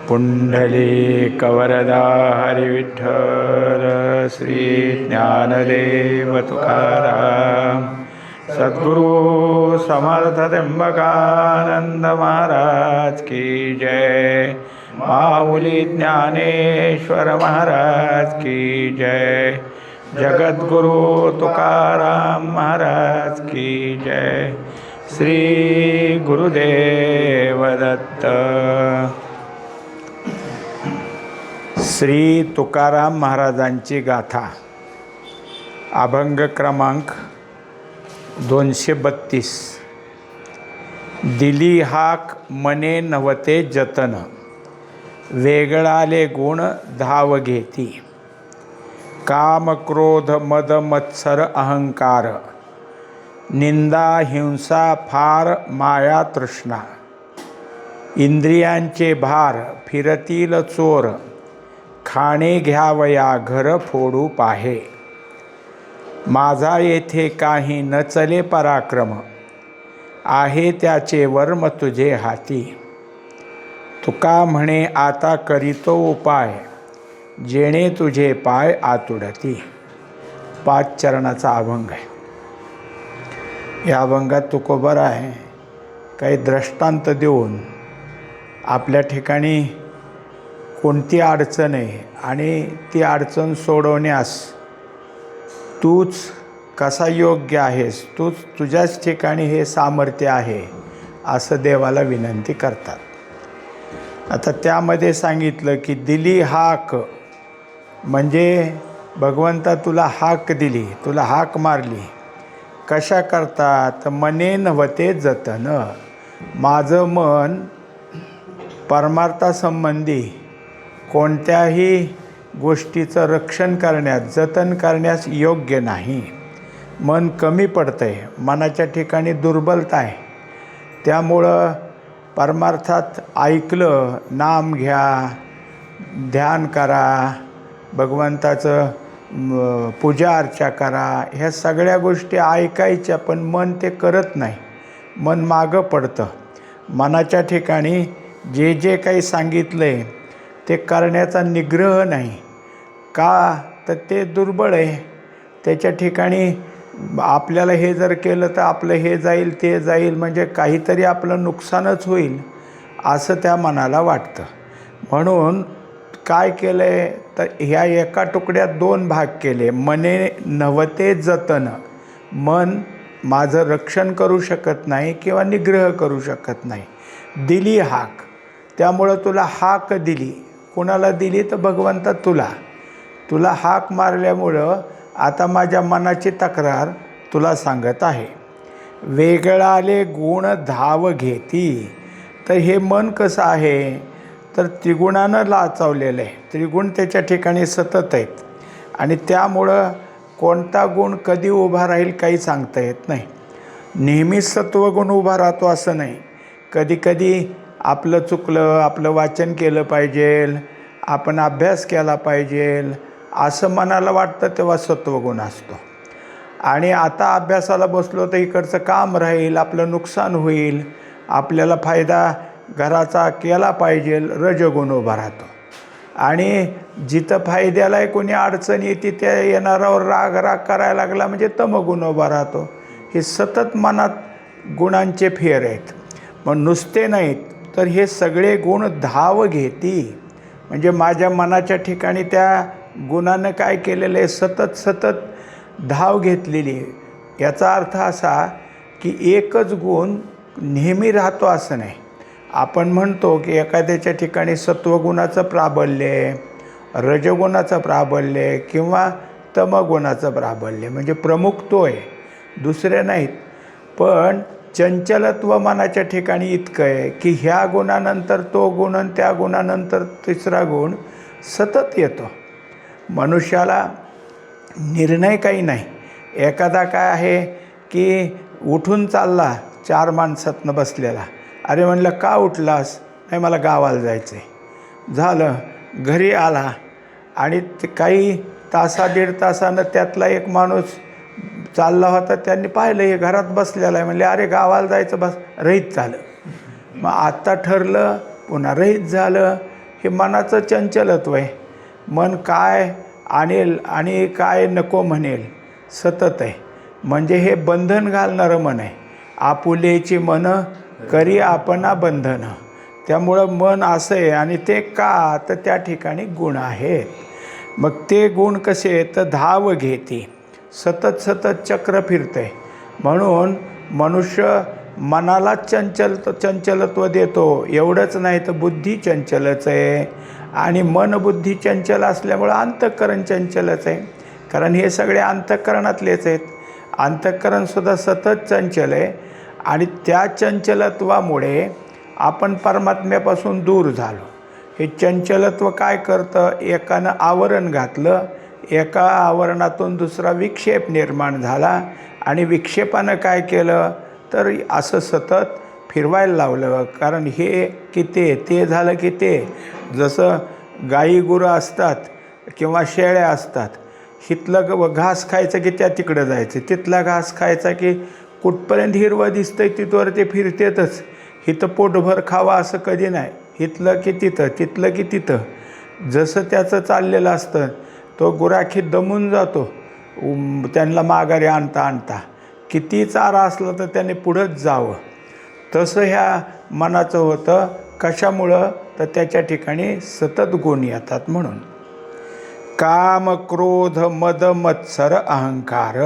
पुंडलीकवरदा हरिविठ्ठल श्री ज्ञानदेव तुकाराम सद्गुरु समर्थ त्र्यंबकानंद महाराज की जय। माऊली ज्ञानेश्वर महाराज की जय। जगद्गुरु तुकाराम महाराज की जय। श्री गुरुदेव दत्त। श्री तुकाराम महाराजांची गाथा, अभंग क्रमांक 232। दिली हाक मने नव्हते जतन, वेगळाले गुण धाव घेती। काम क्रोध मद मत्सर अहंकार, निंदा हिंसा फार माया तृष्णा। इंद्रियांचे भार फिरतील चोर, खाणे घ्यावया घर फोडू पाहे। माझा येथे काही न चले पराक्रम, आहे त्याचे वर्म तुझे हाती। तुका म्हणे आता करीतो उपाय, जेणे तुझे पाय आतुडती। 5 चरणाचा अभंग आहे। या अभंगात तुकोबर आहे काही दृष्टांत देऊन आपल्या ठिकाणी कोणती अडचण आहे आणि ती अडचण सोडवण्यास तूच कसा योग्य आहेस, तुझ्याच ठिकाणी हे सामर्थ्य आहे असं देवाला विनंती करतात। आता त्यामध्ये सांगितलं की दिली हाक म्हणजे भगवंता तुला हाक दिली, तुला हाक मारली। कशा करतात? मने नव्हते जतन, माझं मन परमार्थासंबंधी कोणत्याही गोष्टीचं रक्षण करण्यास, जतन करण्यास योग्य नाही। मन कमी पडतं आहे, मनाच्या ठिकाणी दुर्बलता आहे। त्यामुळं परमार्थात ऐकलं, नाम घ्या, ध्यान करा, भगवंताचं पूजा अर्चा करा, ह्या सगळ्या गोष्टी ऐकायच्या, पण मन ते करत नाही, मन मागं पडतं। मनाच्या ठिकाणी जे जे काही सांगितलं आहे ते करण्याचा निग्रह नाही। का तर ते दुर्बळ आहे, त्याच्या ठिकाणी आपल्याला हे जर केलं तर आपलं हे जाईल ते जाईल, म्हणजे काहीतरी आपलं नुकसानच होईल असं त्या मनाला वाटतं। म्हणून काय केलं आहे तर ह्या एका तुकड्यात 2 भाग केले। मने नव्हते जतन, मन माझं रक्षण करू शकत नाही किंवा निग्रह करू शकत नाही। दिली हाक, त्यामुळं तुला हाक दिली। कुणाला दिली तर भगवंता तुला हाक मारल्यामुळं आता माझ्या मनाची तक्रार तुला सांगत आहे। वेगळाले गुण धाव घेती, तर हे मन कसं आहे तर त्रिगुणानं लाचावलेलं आहे। त्रिगुण त्याच्या ठिकाणी सतत आहेत आणि त्यामुळं कोणता गुण कधी उभा राहील काही सांगता येत नाही। नेहमी सत्वगुण उभा राहतो असं नाही। कधीकधी आपलं चुकलं, आपलं वाचन केलं पाहिजे, आपण अभ्यास केला पाहिजे असं मनाला वाटतं, तेव्हा सत्वगुण असतो। आणि आता अभ्यासाला बसलो तर इकडचं काम राहील, आपलं नुकसान होईल, आपल्याला फायदा घराचा केला पाहिजे, रजगुण उभा राहतो। आणि जिथं फायद्याला कोणी अडचण येते त्या येणाऱ्यावर राग करायला लागला म्हणजे तमगुण उभा राहतो। हे सतत मनात गुणांचे फेर आहेत। मग नुसते नाहीत तर हे सगळे गुण धाव घेती, म्हणजे माझ्या मनाच्या ठिकाणी त्या गुणानं काय केलेलं आहे, सतत धाव घेतलेली आहे। याचा अर्थ असा की एकच गुण नेहमी राहतो असं नाही। आपण म्हणतो की एखाद्याच्या ठिकाणी सत्वगुणाचं प्राबल्य, रजगुणाचं प्राबल्य किंवा तमगुणाचं प्राबल्य, म्हणजे प्रमुख तो आहे, दुसरे नाहीत। पण चंचलत्व मनाच्या ठिकाणी इतकं आहे की ह्या गुणानंतर तो गुण आणि त्या गुणानंतर तिसरा गुण सतत येतो। मनुष्याला निर्णय काही नाही। एखादा काय आहे की उठून चालला 4 माणसातनं बसलेला, अरे म्हणलं का उठलास? नाही मला गावाला जायचं आहे। झालं, घरी आला आणि काही दीड तासानं त्यातला एक माणूस चालला होता, त्यांनी पाहिलं हे घरात बसलेला आहे, म्हणले अरे गावाला जायचं, बस रहित झालं। मग आत्ता ठरलं, पुन्हा रहित झालं, हे मनाचं चंचलत्व आहे. मन काय आणेल आणि काय नको म्हणेल सतत आहे. म्हणजे हे बंधन घालणारं मन आहे. आपुलेची मन करी आपणा बंधन. त्यामुळं मन असं आहे. आणि ते का तर त्या ठिकाणी गुण आहेत. मग ते गुण कसे तर धाव घेते, सतत सतत चक्र फिरते. म्हणून मनुष्य मनाला चंचलत्व देतो. एवढंच नाही तर बुद्धी चंचलच आहे. आणि मन बुद्धी चंचल असल्यामुळं अंतःकरण चंचलच आहे. कारण हे सगळे अंतःकरणातलेच आहेत. अंतःकरणसुद्धा सतत चंचल आहे. आणि त्या चंचलत्वामुळे आपण परमात्म्यापासून दूर झालो. हे चंचलत्व काय करतं, एकानं आवरण घातलं, एका आवरणातून दुसरा विक्षेप निर्माण झाला. आणि विक्षेपानं काय केलं तर असं सतत फिरवायला लावलं. कारण हे की ते झालं की ते. जसं गाई गुरं असतात किंवा शेळ्या असतात. हिथलं घास खायचं की त्या तिकडं जायचं, तिथला घास खायचा की कुठपर्यंत हिरवं दिसतंय तिथवर ते फिरतेतच. हिथं पोटभर खावा असं कधी नाही. हिथलं की तिथं, तिथलं की तिथं. जसं त्याचं चाललेलं असतं. तो गुराखी दमून जातो त्यांना माघारी आणता. किती चारा असला तर त्याने पुढंच जावं. तसं ह्या मनाचं होतं. कशामुळं तर त्याच्या ठिकाणी सतत गुण येतात म्हणून. काम क्रोध मद मत्सर अहंकार.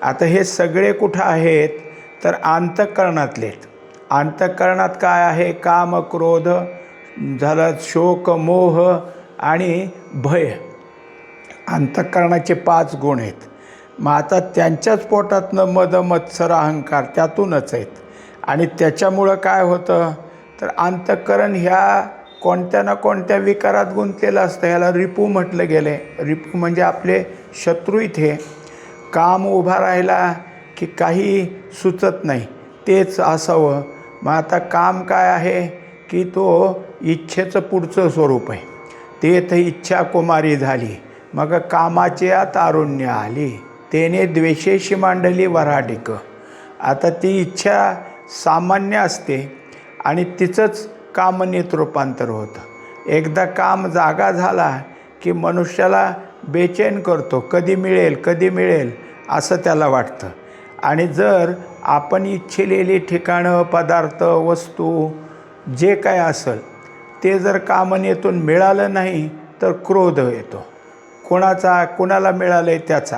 आता हे सगळे कुठं आहेत तर अंतःकरणातले. अंतःकरणात काय आहे, काम क्रोध झालं, शोक मोह आणि भय. अंतःकरणाचे 5 गुण आहेत. मग आता त्यांच्याच पोटातनं मद मत्सर अहंकार त्यातूनच आहेत. आणि त्याच्यामुळं काय होतं तर अंतःकरण ह्या कोणत्या ना कोणत्या विकारात गुंतलेलं असतं. ह्याला रिपू म्हटलं गेलं आहे. रिपू म्हणजे आपले शत्रू. इथे काम उभा राहिला की काही सुचत नाही, तेच असावं. मग आता काम काय आहे की तो इच्छेचं पुढचं स्वरूप आहे. ते तर इच्छा कुमारी झाली, मग कामाचे तारुण्य आली, तेने द्वेषेशी मांडली वऱ्हाडिक. आता ती इच्छा सामान्य असते आणि तिचंच कामनेत रूपांतर होतं. एकदा काम जागा झाला की मनुष्याला बेचैन करतो. कधी मिळेल कधी मिळेल असं त्याला वाटतं. आणि जर आपण इच्छिलेली ठिकाणं, पदार्थ, वस्तू जे काय असेल ते जर कामनेतून मिळालं नाही तर क्रोध येतो. कुणाला मिळालं आहे त्याचा,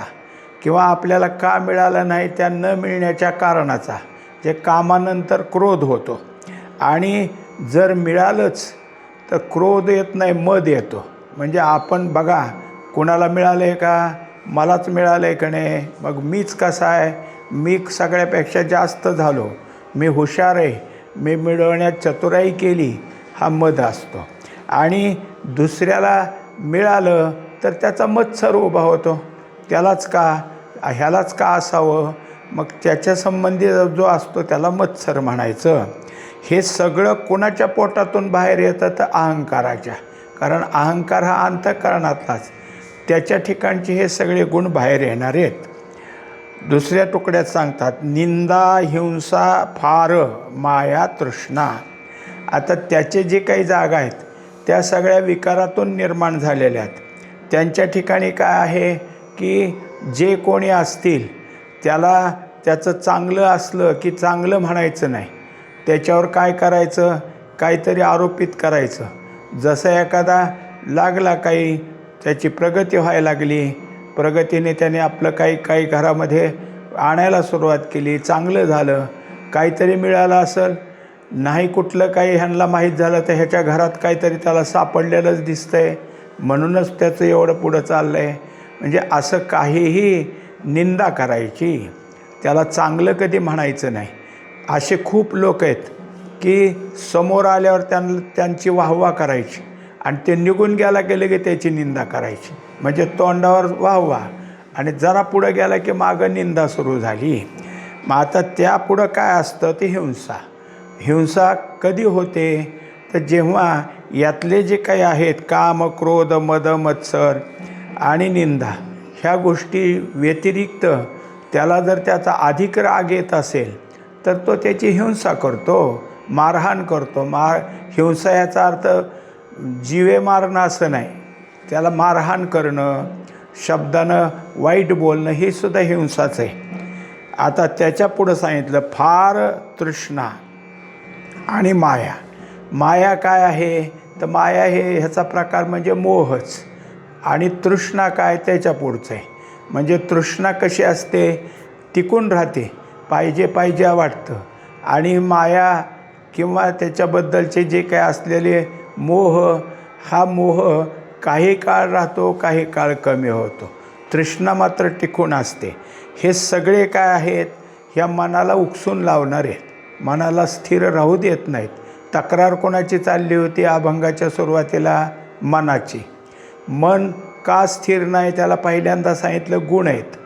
किंवा आपल्याला का मिळालं नाही त्या न मिळण्याच्या कारणाचा, जे कामानंतर क्रोध होतो. आणि जर मिळालंच तर क्रोध येत नाही, मद येतो. म्हणजे आपण बघा, कुणाला मिळालं आहे का, मलाच मिळालं आहे का नाही, मग मीच कसा आहे, मी सगळ्यापेक्षा जास्त झालो, मी हुशार आहे, मी मिळवण्यात चतुराई केली, हा मद असतो. आणि दुसऱ्याला मिळालं तर त्याचा मत्सर उभा होतो. ह्यालाच का असावं, मग त्याच्या संबंधी जो असतो त्याला मत्सर म्हणायचं. हे सगळं कोणाच्या पोटातून बाहेर येतं तर अहंकाराच्या. कारण अहंकार हा अंतःकरणातलाच, त्याच्या ठिकाणचे हे सगळे गुण बाहेर येणार आहेत. दुसऱ्या तुकड्यात सांगतात, निंदा हिंसा फार माया तृष्णा. आता त्याचे जे काही जागा आहेत त्या सगळ्या विकारातून निर्माण झालेल्या आहेत. त्यांच्या ठिकाणी काय आहे की जे कोणी असतील त्याला त्याचं चांगलं असलं की चांगलं म्हणायचं नाही, त्याच्यावर काय करायचं, काहीतरी आरोपित करायचं. जसं एखादा लागला, काही त्याची प्रगती व्हायला लागली, प्रगतीने त्याने आपलं काही घरामध्ये आणायला सुरुवात केली, चांगलं झालं, काहीतरी मिळालं असेल, नाही कुठलं काही ह्यांना माहीत झालं तर ह्याच्या घरात काहीतरी त्याला सापडलेलंच दिसतंय, म्हणूनच त्याचं एवढं पुढं चाललं आहे. म्हणजे असं काहीही निंदा करायची, त्याला चांगलं कधी म्हणायचं नाही. असे खूप लोक आहेत की समोर आल्यावर त्यांची वाहवा करायची आणि ते निघून गेले की त्याची निंदा करायची. म्हणजे तोंडावर वाहवा आणि जरा पुढं गेला की मागं निंदा सुरू झाली. मग आता त्या पुढं काय असतं ते हिंसा. हिंसा कधी होते तर जेव्हा यातले जे काही आहेत काम, क्रोध, मद, मत्सर आणि निंदा, ह्या गोष्टी व्यतिरिक्त त्याला जर त्याचा अधिक राग येत असेल तर तो त्याची हिंसा करतो, मारहाण करतो. हिंसा याचा अर्थ जीवे मारणं असं नाही, त्याला मारहाण करणं, शब्दानं वाईट बोलणं हे सुद्धा हिंसाच आहे. आता त्याच्या पुढं सांगितलं फार तृष्णा आणि माया. माया काय आहे तर माया हे ह्याचा प्रकार म्हणजे मोहच. आणि तृष्णा काय त्याच्या पुढचं आहे. म्हणजे तृष्णा कशी असते, टिकून राहते, पाहिजे पाहिजे वाटतं. आणि माया किंवा त्याच्याबद्दलचे जे काय असलेले मोह, हा मोह काही काळ राहतो, काही काळ कमी होतो. तृष्णा मात्र टिकून असते. हे सगळे काय आहेत, ह्या मनाला उकसून लावणारे आहेत, मनाला स्थिर राहू देत नाहीत. तक्रार कोणाची चालली होती अभंगाच्या सुरुवातीला? मनाची. मन का स्थिर नाही, त्याला पहिल्यांदा सांगितलं गुण आहेत.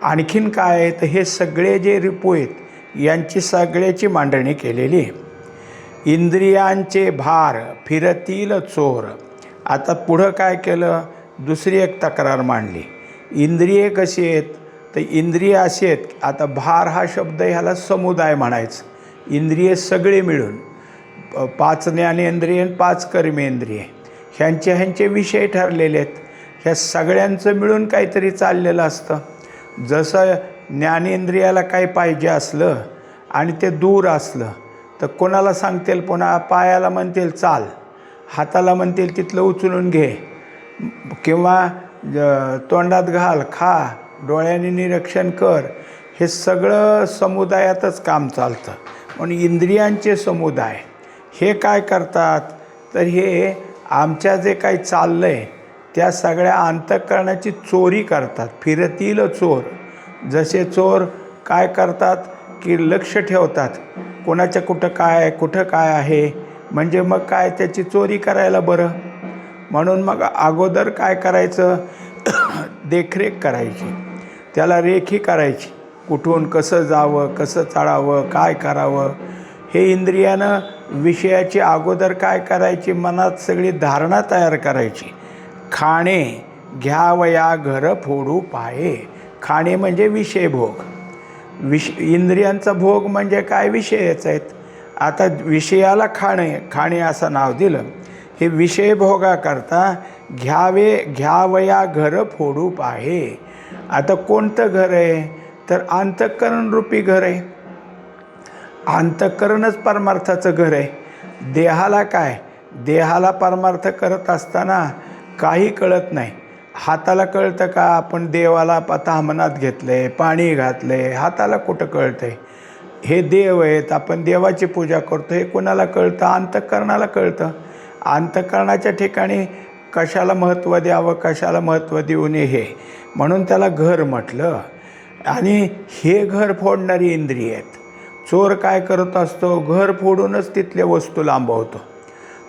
आणखीन काय आहे तर हे सगळे जे रिपू आहेत यांची सगळ्याची मांडणी केलेली आहे. इंद्रियांचे भार फिरतील चोर. आता पुढं काय केलं, दुसरी एक तक्रार मांडली. इंद्रिये कशी आहेत तर इंद्रिय अशी आहेत. आता भार हा शब्द ह्याला समुदाय म्हणायचं. इंद्रिये सगळे मिळून 5 ज्ञानेंद्रिय 5 कर्मेंद्रिय ह्यांचे विषय ठरलेले आहेत. ह्या सगळ्यांचं मिळून काहीतरी चाललेलं असतं. जसं ज्ञानेंद्रियाला काही पाहिजे असलं आणि ते दूर असलं तर कोणाला सांगतील, पुन्हा पायाला म्हणतील चाल, हाताला म्हणतील तिथलं उचलून घे, किंवा तोंडात घाल, खा, डोळ्याने निरीक्षण कर. हे सगळं समुदायातच काम चालतं. म्हणून इंद्रियांचे समुदाय हे काय करतात तर हे आमच्या जे काही चाललं आहे त्या सगळ्या अंतःकरणाची चोरी करतात. फिरतील चोर. जसे चोर काय करतात की लक्ष ठेवतात कोणाच्या कुठं काय आहे, म्हणजे मग काय त्याची चोरी करायला बरं. म्हणून मग अगोदर काय करायचं, देखरेख करायची, त्याला रेखी करायची, कुठून कसं जावं, कसं चाळावं, काय करावं. हे इंद्रियानं विषयाची अगोदर काय करायची, मनात सगळी धारणा तयार करायची. खाणे घ्यावया घर फोडू पाये. खाणे म्हणजे विषय भोग. इंद्रियांचा भोग म्हणजे काय, विषयच आहेत. आता विषयाला खाणे असं नाव दिलं. हे विषय भोगाकरता घ्यावया घर फोडू पाहे. आता कोणतं घर आहे तर अंतःकरण रूपी घर आहे. अंतःकरणच परमार्थाचं घर आहे. देहाला काय, देहाला परमार्थ करत असताना काही कळत नाही. हाताला कळतं का आपण देवाला ताम्हनात घेतलं आहे, पाणी घातलं आहे, हाताला कुठं कळतं आहे. हे देव आहेत, आपण देवाची पूजा करतो, हे कोणाला कळतं, अंतःकरणाला कळतं. अंतःकरणाच्या ठिकाणी कशाला महत्त्व द्यावं, कशाला महत्त्व देऊ नये, हे म्हणून त्याला घर म्हटलं. आणि हे घर फोडणारी इंद्रिय आहेत. चोर काय करत असतो, घर फोडूनच तिथल्या वस्तू लांबवतो.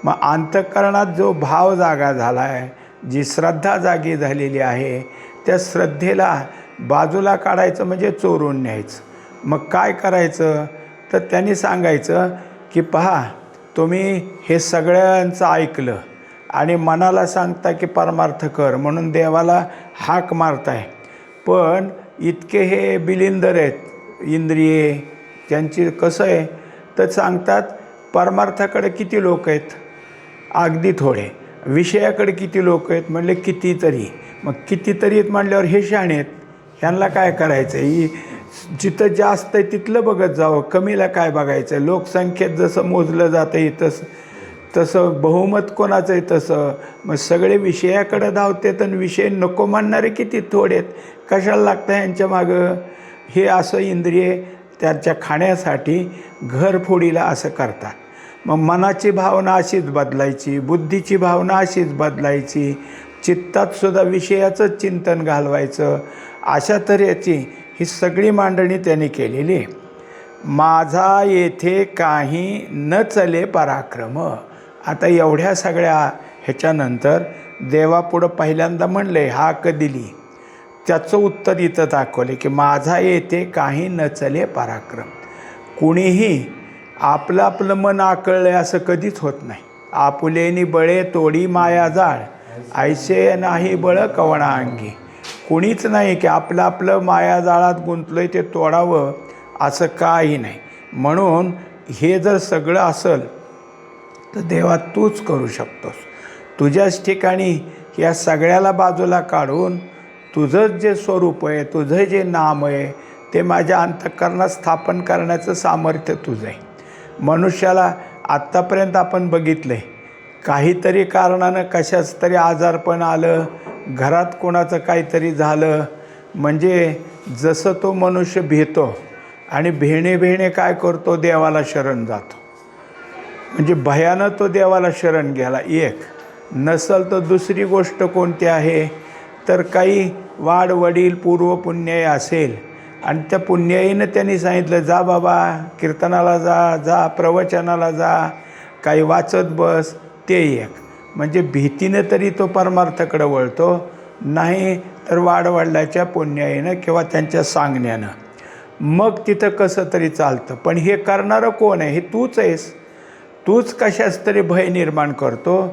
मग अंतःकरणात जो भाव जागा झाला आहे, जी श्रद्धा जागी झालेली आहे, त्या श्रद्धेला बाजूला काढायचं म्हणजे चोरून न्यायचं. मग काय करायचं तर त्यांनी सांगायचं की पहा, तुम्ही हे सगळ्यांचं ऐकलं आणि मनाला सांगता की परमार्थ कर म्हणून देवाला हाक मारताय, पण इतके हे बिलिंदर आहेत इंद्रिये, त्यांची कसं आहे तर सांगतात परमार्थाकडे किती लोक आहेत, अगदी थोडे. विषयाकडे किती लोक आहेत म्हणले कितीतरी. मग कितीतरी आहेत म्हटल्यावर हे शहाणे आहेत, ह्यांना काय करायचं, ही जिथं जास्त आहे तिथलं बघत जावं, कमीला काय बघायचं. लोकसंख्येत जसं मोजलं जातं आहे तसं बहुमत कोणाचं आहे तसं. मग सगळे विषयाकडे धावतात आणि विषय नको म्हणणारे किती थोडे आहेत, कशाला लागतं ह्यांच्या मागं. हे असं इंद्रिय त्याच्या खाण्यासाठी घरफोडीला असं करतात. मग मनाची भावना अशीच बदलायची, बुद्धीची भावना अशीच बदलायची, चित्तात सुद्धा विषयाचंच चिंतन घालवायचं. अशा तऱ्हेची ही सगळी मांडणी त्यांनी केलेली आहे. माझा येथे काही न चले पराक्रम. आता एवढ्या सगळ्या ह्याच्यानंतर देवापुढं पहिल्यांदा म्हणले हाक दिली, त्याचं उत्तर इथं दाखवले की माझा येथे काही न चले पराक्रम. कुणीही आपलं आपलं मन आकळलं असं कधीच होत नाही. आपुलेनी बळे तोडी माया जाळ, ऐसे नाही बळ कवणा अंगी. कुणीच नाही की आपलं आपलं मायाजाळात गुंतलोय ते तोडावं असं काही नाही. म्हणून हे जर सगळं असेल तर देवा तूच करू शकतोस. तुझ्याच ठिकाणी या सगळ्याला बाजूला काढून तुझंच जे स्वरूप आहे, तुझं जे नाम आहे, ते माझ्या अंतःकरणात स्थापन करण्याचं सामर्थ्य तुझं आहे. मनुष्याला आत्तापर्यंत आपण बघितलं आहे, काहीतरी कारणानं कशाच तरी आजारपण आलं, घरात कोणाचं काहीतरी झालं, म्हणजे जसं तो मनुष्य भेतो आणि भेणे काय करतो, देवाला शरण जातो. म्हणजे भयानं तो देवाला शरण गेला. एक नसल तर दुसरी गोष्ट कोणती आहे, तर काही वाड वडील पूर्वपुण्य असेल आणि त्या पुण्याईनं त्यांनी सांगितलं, जा बाबा कीर्तनाला जा प्रवचनाला जा, काही वाचत बस. ते एक म्हणजे भीतीनं तरी तो परमार्थाकडे वळतो, नाही तर वाडवडिलाच्या पुण्याईनं किंवा त्यांच्या सांगण्यानं. मग तिथं कसं तरी चालतं. पण हे करणारं कोण आहे? हे तूच आहेस. तूच कशाच तरी भय निर्माण करतो,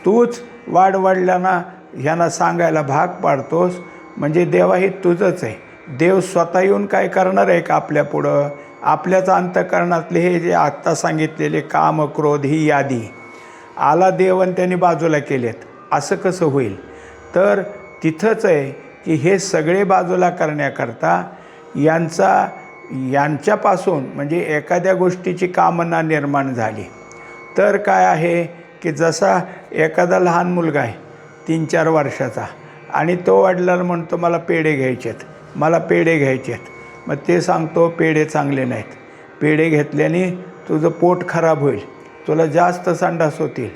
तूच वाडवडिलांना ह्यांना सांगायला भाग पाडतोस. म्हणजे देवा हे तुझंच आहे. देव स्वतः येऊन काय करणार आहे का आपल्या पुढं? आपल्याच अंतःकरणातले हे जे आत्ता सांगितलेले काम क्रोध ही यादी आला देव आणि त्यांनी बाजूला केलेत, असं कसं होईल? तर तिथंच आहे की हे सगळे बाजूला करण्याकरता यांच्यापासून म्हणजे एखाद्या गोष्टीची कामना निर्माण झाली तर काय आहे की जसा एखादा लहान मुलगा आहे 3-4 वर्षाचा आणि तो वडिलांना म्हणतो मला पेढे घ्यायचेत, मला पेढे घ्यायचेत. मग ते सांगतो पेढे चांगले नाहीत, पेढे घेतल्याने तुझं पोट खराब होईल, तुला जास्त संडास होतील.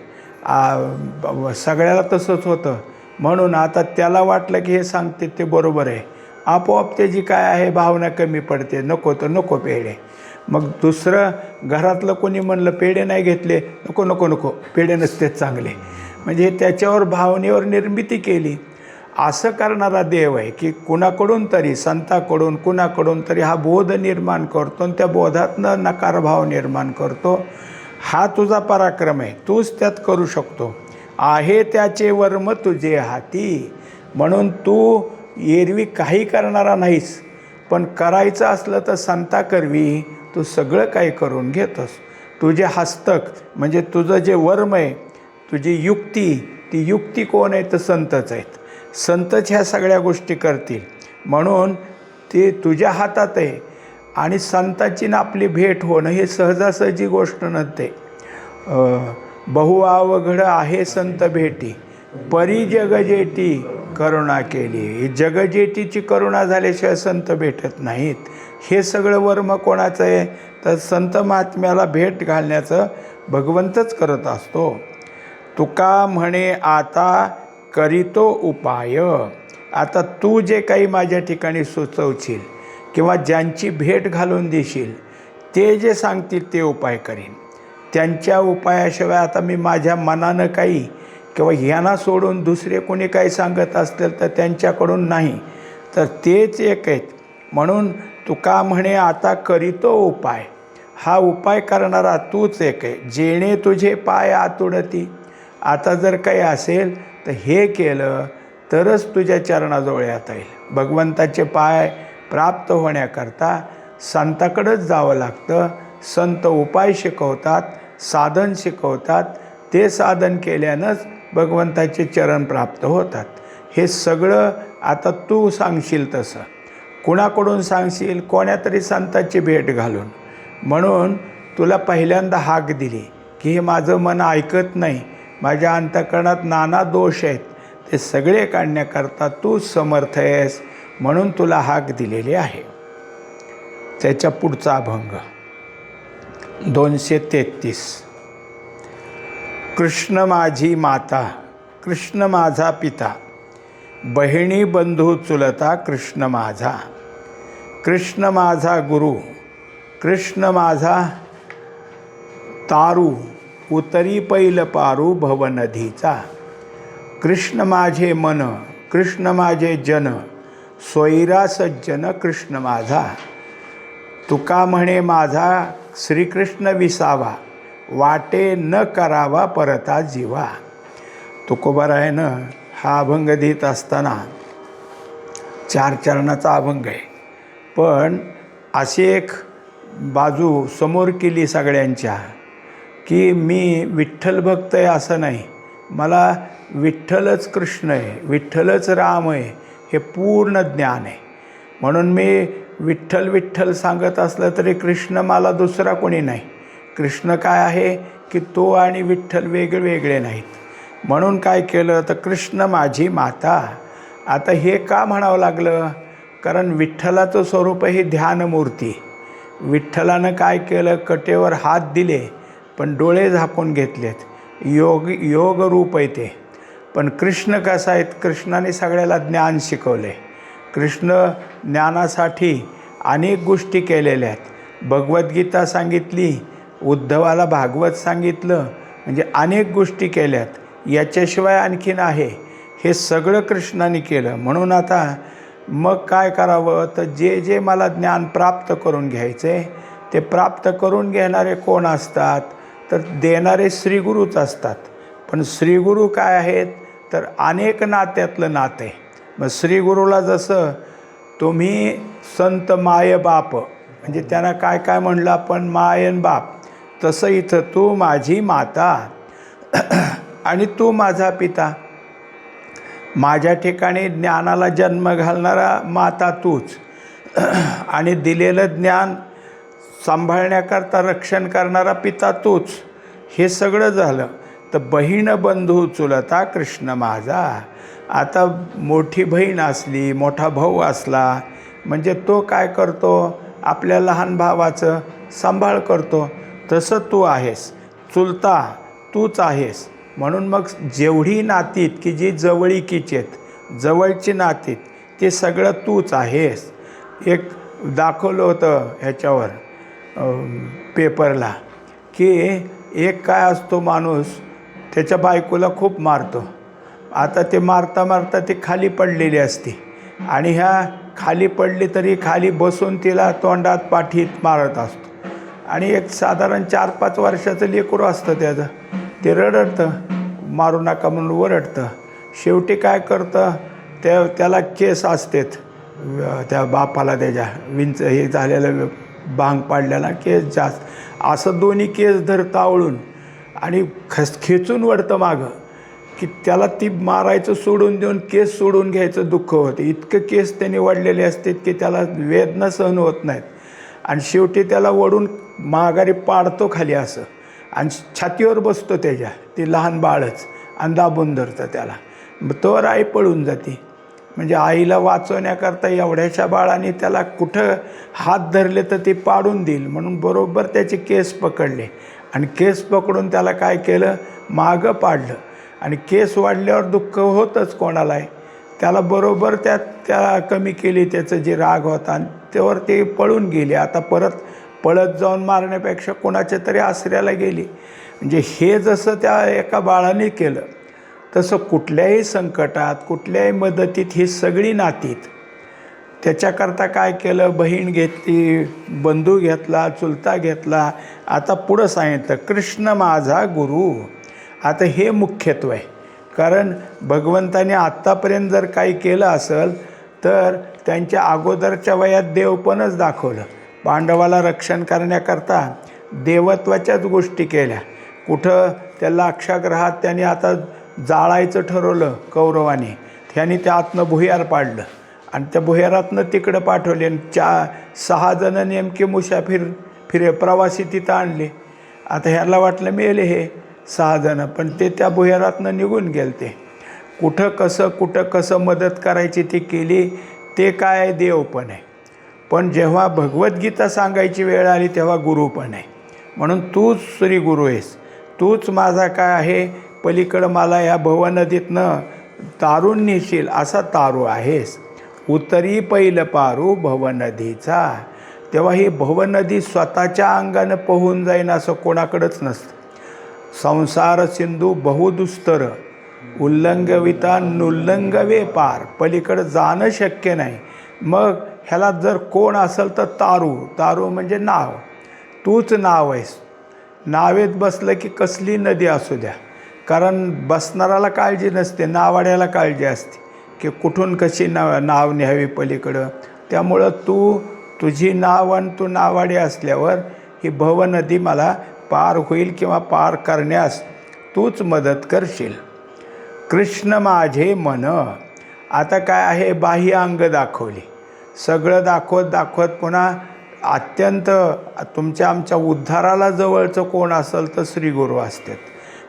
सगळ्याला तसंच होतं. म्हणून आता त्याला वाटलं की हे सांगते ते बरोबर आहे, आपोआप त्याची काय आहे भावना कमी पडते, नको तर नको पेढे. मग दुसरं घरातलं कोणी म्हणलं पेढे नाही घेतले, नको नको नको पेढे नसतेच चांगले. म्हणजे त्याच्यावर भावनेवर निर्मिती केली. असं करणारा देव आहे की कुणाकडून तरी संताकडून कुणाकडून तरी हा बोध निर्माण करतो आणि त्या बोधातनं नकारभाव निर्माण करतो. हा तुझा पराक्रम आहे, तूच त्यात करू शकतो. आहे त्याचे वर्म तुझे हाती. म्हणून तू एरवी काही करणारा नाहीस, पण करायचं असलं तर संता करवी तू सगळं काही करून घेतोस. तुझे हस्तक म्हणजे तुझं जे वर्म आहे, तुझी युक्ती, ती युक्ती कोण आहे तर संतच आहेत. संतच ह्या सगळ्या गोष्टी करतील. म्हणून ते तुझ्या हातात आहे. आणि संताची ना आपली भेट होणं हे सहजासहजी गोष्ट नसते. बहु अवघड आहे संत भेटी, परी जगजेटी करुणा केली. जगजेटीची करुणा झाल्याशिवाय संत भेटत नाहीत. हे सगळं वर्म कोणाचं आहे तर संत महात्म्याला भेट घालण्याचं भगवंतच करत असतो. तुका म्हणे आता करीतो उपाय. आता तू जे काही माझ्या ठिकाणी सुचवशील किंवा ज्यांची भेट घालून देशील ते जे सांगतील ते उपाय करीन. त्यांच्या उपायाशिवाय आता मी माझ्या मनानं काही किंवा ह्यांना सोडून दुसरे कोणी काही सांगत असतील तर त्यांच्याकडून नाही, तर तेच एक आहेत. म्हणून तुका म्हणे आता करीतो उपाय. हा उपाय करणारा तूच एक आहे. जेणे तुझे पाय आतुडती. आता जर काही असेल तर हे केलं तरच तुझ्या चरणाजवळ येता येईल. भगवंताचे पाय प्राप्त होण्याकरता संताकडंच जावं लागतं. संत उपाय शिकवतात, साधन शिकवतात. ते साधन केल्यानंच भगवंताचे चरण प्राप्त होतात. हे सगळं आता तू सांगशील तसं. कुणाकडून सांगशील? कोण्या तरी संताची भेट घालून. म्हणून तुला पहिल्यांदा हाक दिली की हे माझं मन ऐकत नाही, माझ्या अंतःकरणात नाना दोष आहेत, ते सगळे काढण्याकरता तू समर्थ आहेस, म्हणून तुला हाक दिलेली आहे. त्याच्या पुढचा अभंग 233. कृष्ण माझी माता, कृष्ण माझा पिता, बहिणी बंधू चुलता कृष्ण माझा. कृष्ण माझा गुरु, कृष्ण माझा तारू, उतरी पैल पारू भवनदीचा. कृष्ण माझे मन, कृष्ण माझे जन, सोयरा सज्जन कृष्ण माझा. तुका म्हणे माझा श्रीकृष्ण विसावा, वाटे न करावा परता जीवा. तुकोबारायानं हा अभंग देत असताना 4 चरणाचा अभंग आहे, पण अशी एक बाजू समोर केली सगळ्यांच्या की मी विठ्ठल भक्त आहे असं नाही, मला विठ्ठलच कृष्ण आहे, विठ्ठलच राम आहे, हे पूर्ण ज्ञान आहे. म्हणून मी विठ्ठल विठ्ठल सांगत असलं तरी कृष्ण मला दुसरा कोणी नाही. कृष्ण काय आहे की तो आणि विठ्ठल वेगळे नाहीत. म्हणून काय केलं तर कृष्ण माझी माता. आता हे का म्हणावं लागलं? कारण विठ्ठलाचं स्वरूप ही ध्यानमूर्ती. विठ्ठलानं काय केलं, कटेवर हात दिले पण डोळे झाकून घेतलेत. योग रूप आहे ते. पण कृष्ण कसा आहे, कृष्णाने सगळ्याला ज्ञान शिकवले. कृष्ण ज्ञानासाठी अनेक गोष्टी केलेल्या आहेत. भगवद्गीता सांगितली, उद्धवाला भागवत सांगितलं, म्हणजे अनेक गोष्टी केल्यात. याच्याशिवाय आणखीन आहे. हे सगळं कृष्णाने केलं. म्हणून आता मग काय करावं, तर जे जे मला ज्ञान प्राप्त करून घ्यायचे ते प्राप्त करून घेणारे कोण असतात, तर देणारे श्रीगुरूच असतात. पण श्रीगुरू काय आहेत, तर अनेक नात्यातलं नातं आहे. मग श्रीगुरूला जसं तुम्ही संत माय बाप, म्हणजे त्यांना काय काय म्हणलं आपण, मायन बाप, तसं इथं तू माझी माता आणि तू माझा पिता. माझ्या ठिकाणी ज्ञानाला जन्म घालणारा माता तूच आणि दिलेलं ज्ञान सांभाळण्याकरता रक्षण करणारा पिता तूच. हे सगळं झालं तर बहीण बंधू चुलता कृष्ण माझा. आता मोठी बहीण असली, मोठा भाऊ असला, म्हणजे तो काय करतो, आपल्या लहान भावाचं सांभाळ करतो. तसं तू आहेस. चुलता तूच आहेस. म्हणून मग जेवढी नातीत की जी जवळीकीची आहेत, जवळची नातीत, ते सगळं तूच आहेस. एक दाखवलं होतं ह्याच्यावर पेपरला की एक काय असतो माणूस त्याच्या बायकोला खूप मारतो. आता ते मारता मारता ती खाली पडलेली असते आणि ह्या खाली पडली तरी खाली बसून तिला तोंडात पाठीत मारत असतो. आणि एक साधारण 4-5 वर्षाचं लेकरू असतं त्याचं, ते रडतं, मारू नका म्हणून ओरडतं. शेवटी काय करतं, त्याला केस असतात, त्या बापाला त्याच्या हे झालेलं भांग पाडलेला केस जास्त, असं दोन्ही केस धरतं आवळून आणि खेचून वळतं मागं, की त्याला ती मारायचं सोडून देऊन केस सोडून घ्यायचं दुःख होतं. इतकं केस त्याने वाढलेले असतात की त्याला वेदना सहन होत नाहीत. आणि शेवटी त्याला वडून माघारी पाडतो खाली असं आणि छातीवर बसतो त्याच्या, ते लहान बाळच, आणि दाबून धरतं त्याला. मग तोवर आई पळून जाते. म्हणजे आईला वाचवण्याकरता एवढ्याशा बाळाने त्याला कुठं हात धरले तर ते पाडून देईल म्हणून बरोबर त्याचे केस पकडले आणि केस पकडून त्याला काय केलं, मागं पाडलं. आणि केस वाढल्यावर दुःख होतंच कोणालाय. त्याला बरोबर त्याला कमी केली त्याचं जे राग होता आणि त्यावर ते पळून गेले. आता परत पळत जाऊन मारण्यापेक्षा कोणाच्या तरी आश्रयाला गेली. म्हणजे हे जसं त्या एका बाळाने केलं तसं कुठल्याही संकटात, कुठल्याही मदतीत ही सगळी नातीत. त्याच्याकरता काय केलं, बहीण घेतली, बंधू घेतला, चुलता घेतला. आता पुढं सांगितलं कृष्ण माझा गुरु. आता हे मुख्यत्व आहे. कारण भगवंताने आत्तापर्यंत जर काही केलं असेल तर त्यांच्या अगोदरच्या वयात देवपणच दाखवलं. पांडवाला रक्षण करण्याकरता देवत्वाच्याच गोष्टी केल्या. कुठं त्या लाक्षागृहात त्यांनी आता जाळायचं ठरवलं कौरवाने, त्यांनी त्या आतनं भुयार पाडलं आणि त्या भुयारातनं तिकडं पाठवले आणि 6 जण नेमके मुसाफिर प्रवासी तिथं आणले. आता ह्याला वाटलं मेले हे 6 जण, पण ते त्या भुयारातनं निघून गेले. ते कुठं कसं मदत करायची ती केली. ते काय देव पण आहे. पण जेव्हा भगवद्गीता सांगायची वेळ आली तेव्हा गुरु पण आहे. म्हणून तूच श्री गुरु आहेस. तूच माझा काय आहे, पलीकडं मला या भवनदीतनं तारून नेशील असा तारू आहेस. उतरी पैल पारू भवनदीचा. तेव्हा ही भवनदी स्वतःच्या अंगानं पोहून जाईन असं कोणाकडंच नसतं. संसार सिंधू बहुदुस्तर उल्लंघविता नुल्लंघवे पार. पलीकडं जाणं शक्य नाही. मग ह्याला जर कोण असेल तर तारू म्हणजे नाव. तूच नाव आहेस. नावेत बसलं की कसली नदी असू द्या, कारण बसणाराला काळजी नसते, नावाड्याला काळजी असते की कुठून कशी नाव न्यावी पलीकडं. त्यामुळं तुझी नाव आणि तू नावाडे असल्यावर ही भवनदी मला पार होईल किंवा पार करण्यास तूच मदत करशील. कृष्ण माझे मन. आता काय आहे, बाह्य अंग दाखवली, सगळं दाखवत पुन्हा अत्यंत तुमच्या आमच्या उद्धाराला जवळचं कोण असेल तर श्रीगुरू असतात.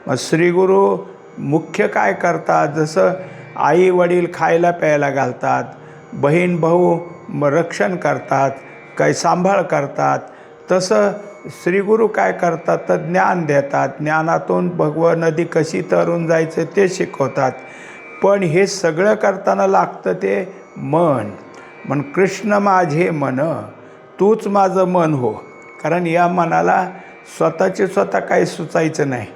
मग श्रीगुरू मुख्य काय करतात, जसं आई वडील खायला प्यायला घालतात, बहीण भाऊ रक्षण करतात, काही सांभाळ करतात, तसं श्रीगुरू काय करतात तर ज्ञान देतात. ज्ञानातून भगवं नदी कशी तरून जायचं ते शिकवतात. पण हे सगळं करताना लागतं ते मन. म्हण कृष्ण माझे मन, तूच माझं मन हो. कारण या मनाला स्वतः काही सुचायचं नाही.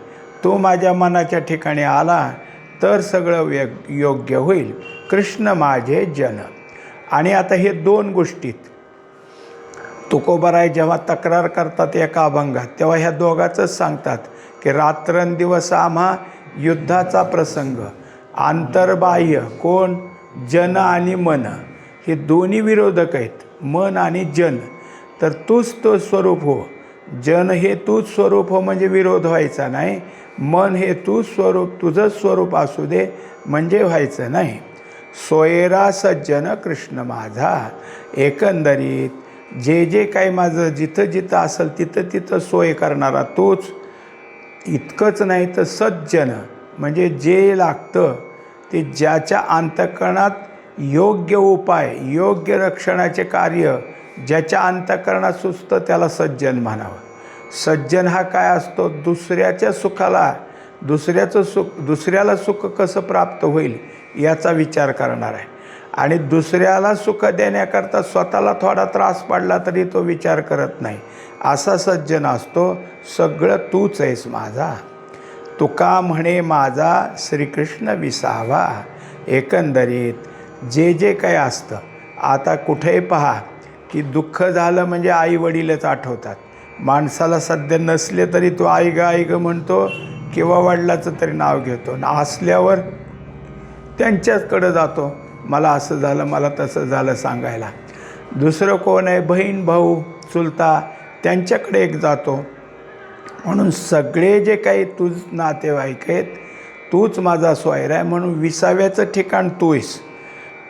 तो माझ्या मनाच्या ठिकाणी आला तर सगळं योग्य होईल. कृष्ण माझे जन. आणि आता हे दोन गोष्टीत तुकोबाराय जेव्हा तक्रार करतात एका अभंगात, तेव्हा ह्या दोघांचंच सांगतात की रात्रंदिवस आम्हा युद्धाचा प्रसंग. आंतरबाह्य कोण, जन आणि मन, हे दोन्ही विरोधक आहेत, मन आणि जन. तर तूच तो स्वरूप हो. जन हे तूच स्वरूप हो म्हणजे विरोध व्हायचा नाही. मन हे तूच स्वरूप, तुझं स्वरूप असू दे म्हणजे व्हायचं नाही. सोयरा सज्जन कृष्ण माझा. एकंदरीत जे काही माझं जिथं जिथं असेल तिथं सोय करणारा तोच. इतकंच नाही तर सज्जन म्हणजे जे लागतं ते ज्याच्या अंतःकरणात योग्य उपाय, योग्य रक्षणाचे कार्य ज्याच्या अंतःकरणात सुचतं त्याला सज्जन म्हणावं. सज्जन हा काय असतो, दुसऱ्याच्या सुखाला, दुसऱ्याला सुख कसं प्राप्त होईल याचा विचार करणार आहे. आणि दुसऱ्याला सुख देण्याकरता स्वतःला थोडा त्रास पडला तरी तो विचार करत नाही, असा सज्जन असतो. सगळं तूच आहेस माझा. तुका म्हणे माझा श्रीकृष्ण विसावा. एकंदरीत जे काही असतं, आता कुठेही पहा की दुःख झालं म्हणजे आई वडीलच आठवतात. माणसाला सध्या नसले तरी तो आई ग म्हणतो किंवा वडिलाचं तरी नाव घेतो. असल्यावर त्यांच्याचकडं जातो, मला असं झालं, मला तसं झालं सांगायला. दुसरं कोण आहे, बहीण भाऊ चुलता, त्यांच्याकडे एक जातो. म्हणून सगळे जे काही तुझ नातेवाईक आहेत, तूच माझा सोयरा आहे. म्हणून विसाव्याचं ठिकाण तू आहेस.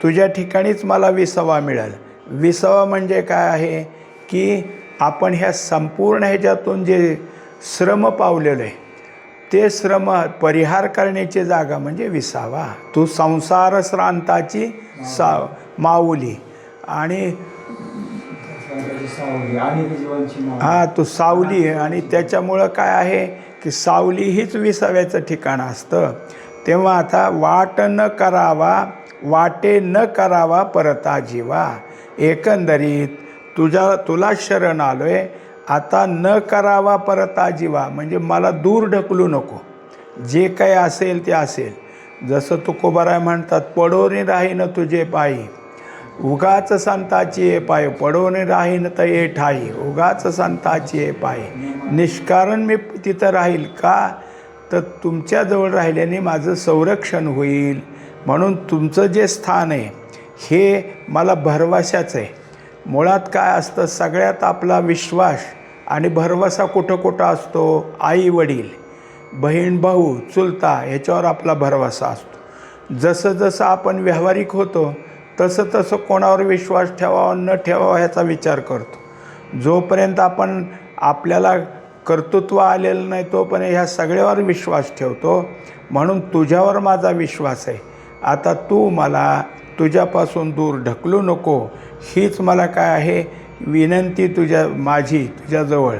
तुझ्या ठिकाणीच मला विसावा मिळेल. विसावा म्हणजे काय आहे की आपण ह्या संपूर्ण ह्याच्यातून जे श्रम पावलेलं आहे ते श्रम परिहार करण्याची जागा म्हणजे विसावा. तू संसार श्रांताची माऊली आणि तू सावली आहे. आणि त्याच्यामुळं काय आहे की सावली हीच विसाव्याचं ठिकाण असतं. तेव्हा आता वाटे न करावा परता जीवा. एकंदरीत तुला शरण आलो आहे, आता न करावा परता जीवा म्हणजे मला दूर ढकलू नको. जे काही असेल ते असेल. जसं तुकोबाराय म्हणतात, पडोनी राहीन तुझे पायी, उगाच संताची ये पाय. पडोनी राहीन तर ये ठाई, उगाच संताची ये पाय. निष्कारण मी तिथं राहील का, तर तुमच्याजवळ राहिल्याने माझं संरक्षण होईल. म्हणून तुमचं जे स्थान आहे हे मला भरवशाचं आहे. मुळात काय असतं, सगळ्यात आपला विश्वास आणि भरवसा कुठं असतो, आई वडील, बहीण भाऊ चुलता ह्याच्यावर आपला भरवसा असतो. जसं आपण व्यावहारिक होतो तसं कोणावर विश्वास ठेवावा न ठेवावा ह्याचा विचार करतो. जोपर्यंत आपण आपल्याला कर्तृत्व आलेलं नाही तोपर्यंत ह्या सगळ्यावर विश्वास ठेवतो. म्हणून तुझ्यावर माझा विश्वास आहे. आता तू मला तुझ्यापासून दूर ढकलू नको, हीच मला काय आहे विनंती माझी तुझ्याजवळ.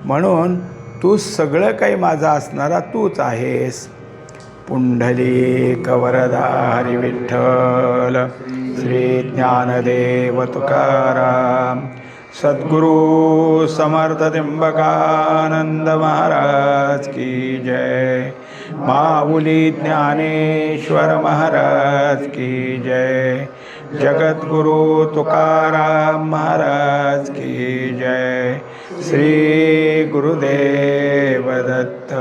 म्हणून तू सगळं काही माझं असणारा तूच आहेस. पुंडलिक वरदा हरी विठ्ठल श्री ज्ञानदेव तुकाराम. सद्गुरु समर्थ त्र्यंबकानंद महाराज की जय. माऊली ज्ञानेश्वर महाराज की जय. जगद्गुरु तुकाराम महाराज की जय. श्री गुरुदेव दत्त.